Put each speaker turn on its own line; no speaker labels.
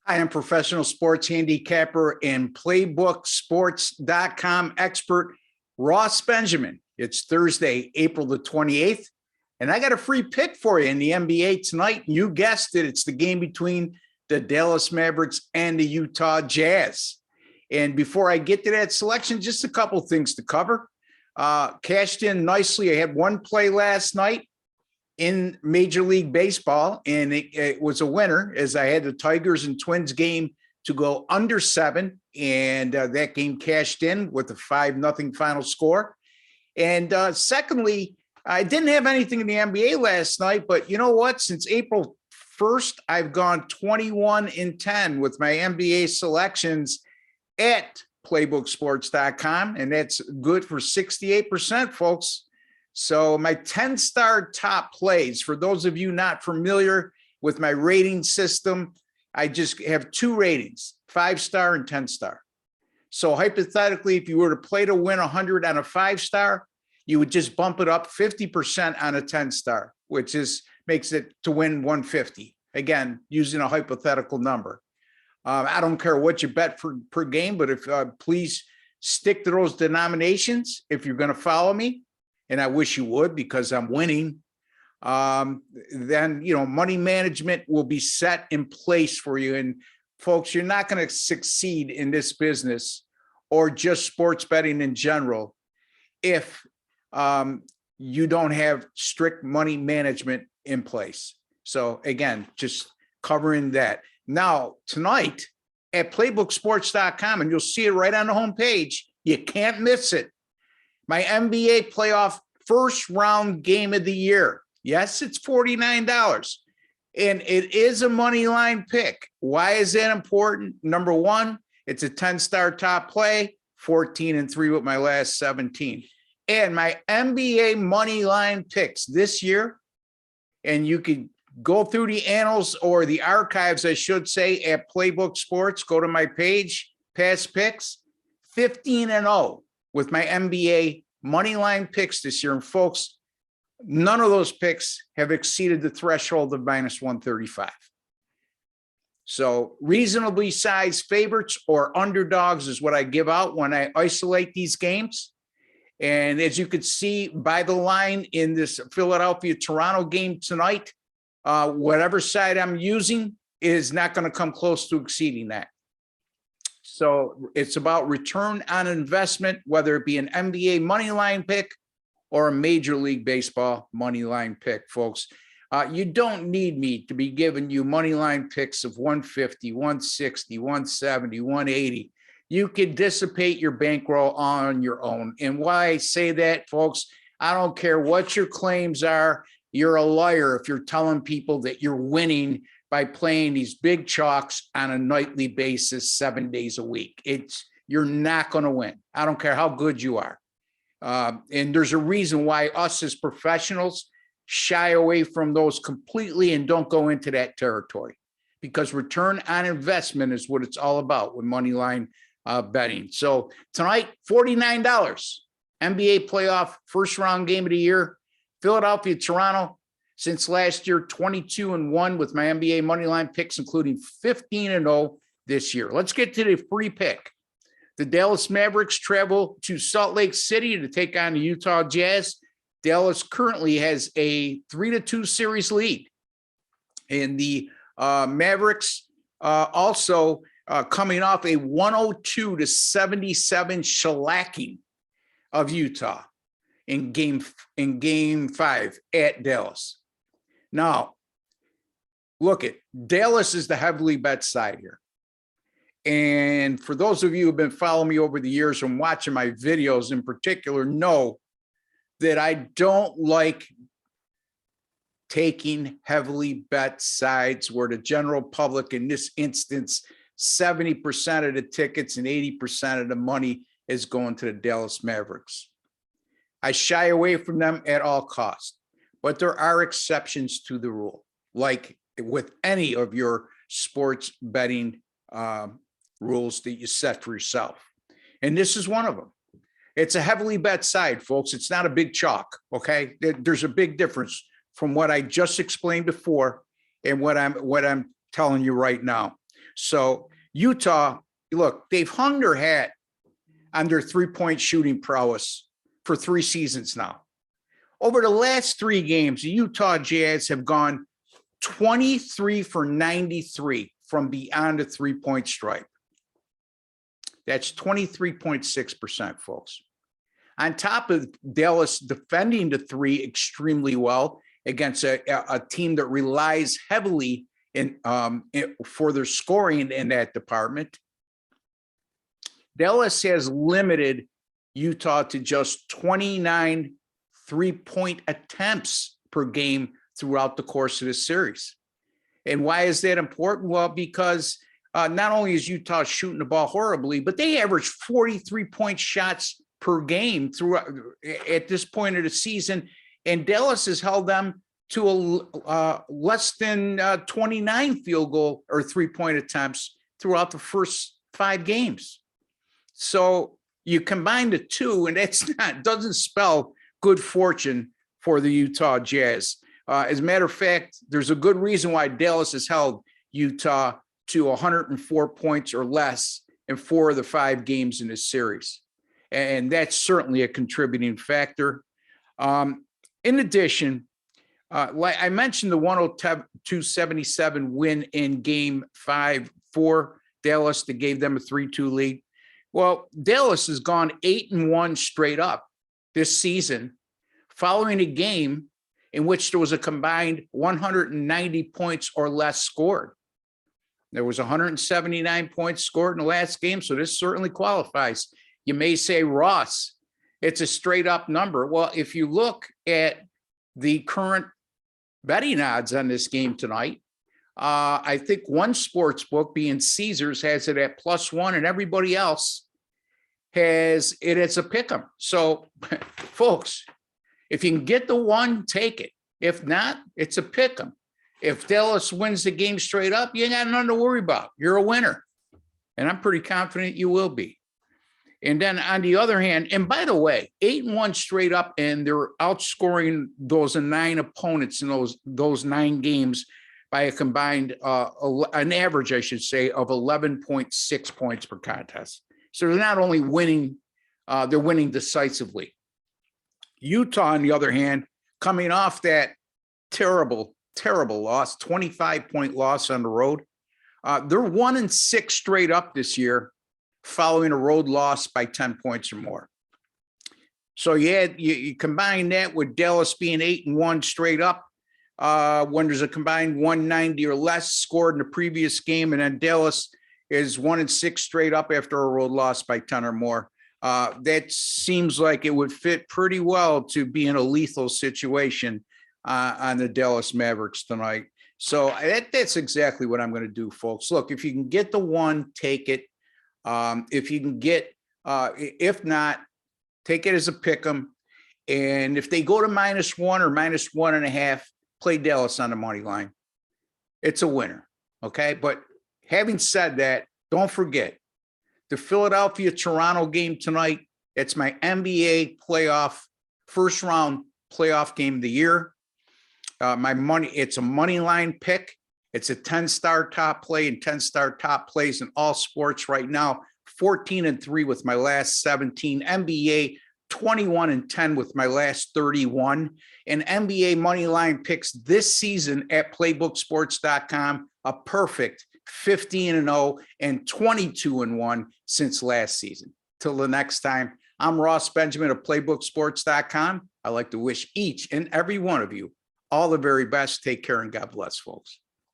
I am professional sports handicapper and playbooksports.com expert Ross Benjamin. It's Thursday, April the 28th, and I got a free pick for you in the NBA tonight. You guessed it. It's the game between the Dallas Mavericks and the Utah Jazz. And before I get to that selection, just a couple things to cover. Cashed in nicely. I had one play last night in Major League Baseball, and it was a winner, as I had the Tigers and Twins game to go under 7, and that game cashed in with a 5-0 final score. And secondly, I didn't have anything in the NBA last night, but you know what? Since April 1st, I've gone 21-10 with my NBA selections at playbooksports.com, and that's good for 68%, folks. So my 10-star top plays, for those of you not familiar with my rating system, I just have 2 ratings, 5-star and 10-star. So hypothetically, if you were to play to win 100 on a 5-star, you would just bump it up 50% on a 10-star, which makes it to win 150. Again, using a hypothetical number. I don't care what you bet per game, but if please stick to those denominations if you're going to follow me. And I wish you would, because I'm winning, then, money management will be set in place for you. And folks, you're not going to succeed in this business or just sports betting in general if you don't have strict money management in place. So again, just covering that. Now, tonight at playbooksports.com, and you'll see it right on the homepage, you can't miss it. My NBA playoff first round game of the year. Yes, it's $49. And it is a money line pick. Why is that important? Number one, it's a 10-star top play, 14-3 with my last 17. And my NBA money line picks this year, and you could go through the annals or the archives, I should say, at Playbook Sports. Go to my page, past picks, 15-0 with my NBA money line picks this year. And folks, none of those picks have exceeded the threshold of minus 135. So reasonably sized favorites or underdogs is what I give out when I isolate these games. And as you could see by the line in this Philadelphia-Toronto game tonight, whatever side I'm using is not going to come close to exceeding that. So it's about return on investment, whether it be an NBA money line pick or a Major League Baseball money line pick, folks. You don't need me to be giving you money line picks of 150, 160, 170, 180. You can dissipate your bankroll on your own. And why I say that, folks, I don't care what your claims are. You're a liar if you're telling people that you're winning by playing these big chalks on a nightly basis, 7 days a week. You're not going to win. I don't care how good you are. And there's a reason why us as professionals shy away from those completely and don't go into that territory, because return on investment is what it's all about with money line betting. So tonight, $49, NBA playoff first round game of the year, Philadelphia, Toronto. Since last year, 22-1 with my NBA moneyline picks, including 15-0 this year. Let's get to the free pick. The Dallas Mavericks travel to Salt Lake City to take on the Utah Jazz. Dallas currently has a 3-2 series lead. And the Mavericks also coming off a 102-77 shellacking of Utah in game 5 at Dallas. Now, look, Dallas is the heavily bet side here. And for those of you who have been following me over the years and watching my videos in particular, know that I don't like taking heavily bet sides where the general public, in this instance, 70% of the tickets and 80% of the money is going to the Dallas Mavericks. I shy away from them at all costs, but there are exceptions to the rule, like with any of your sports betting rules that you set for yourself. And this is one of them. It's a heavily bet side, folks. It's not a big chalk, okay? There's a big difference from what I just explained before and what I'm telling you right now. So Utah, look, they've hung their hat on their three-point shooting prowess for 3 seasons now. Over the last 3 games, the Utah Jazz have gone 23 for 93 from beyond the three-point stripe. That's 23.6%, folks. On top of Dallas defending the three extremely well against a team that relies heavily for their scoring in that department, Dallas has limited Utah to just 29 three-point attempts per game throughout the course of this series. And why is that important? Well, because not only is Utah shooting the ball horribly, but they average 43-point shots per game throughout at this point of the season. And Dallas has held them to less than 29 field goal or three-point attempts throughout the first 5 games. So you combine the two, and doesn't spell good fortune for the Utah Jazz. As a matter of fact, there's a good reason why Dallas has held Utah to 104 points or less in 4 of the 5 games in this series. And that's certainly a contributing factor. In addition, like I mentioned, the 102-77 win in game 5 for Dallas that gave them a 3-2 lead. Well, Dallas has gone 8-1 straight up this season, following a game in which there was a combined 190 points or less scored. There was 179 points scored in the last game, so this certainly qualifies. You may say, Ross, it's a straight up number. Well, if you look at the current betting odds on this game tonight, I think one sports book, being Caesars, has it at +1, and everybody else has it as a pick 'em. So, folks, if you can get the 1, take it. If not, it's a pick 'em. If Dallas wins the game straight up, you ain't got nothing to worry about. You're a winner. And I'm pretty confident you will be. And then on the other hand, and by the way, 8-1 straight up, and they're outscoring those 9 opponents in those 9 games by a combined, an average, I should say, of 11.6 points per contest. So they're not only winning, they're winning decisively. Utah, on the other hand, coming off that terrible loss, 25-point loss on the road. They're 1-6 straight up this year, following a road loss by 10 points or more. So you combine that with Dallas being 8-1 straight up, when there's a combined 190 or less scored in the previous game, and then Dallas is 1-6 straight up after a road loss by 10 or more. That seems like it would fit pretty well to be in a lethal situation on the Dallas Mavericks tonight. So that's exactly what I'm going to do, folks. Look, if you can get the 1, take it. If you can get, if not, take it as a pick 'em. And if they go to -1 or -1.5, play Dallas on the money line. It's a winner. Okay. But having said that, don't forget the Philadelphia-Toronto game tonight. It's my NBA playoff, first round playoff game of the year. It's a money line pick. It's a 10-star top play, and 10-star top plays in all sports right now. 14-3 with my last 17. NBA 21-10 with my last 31. And NBA money line picks this season at playbooksports.com, a perfect 15-0 and 22-1 since last season. Till the next time, I'm Ross Benjamin of playbooksports.com. I'd like to wish each and every one of you all the very best. Take care and God bless, folks.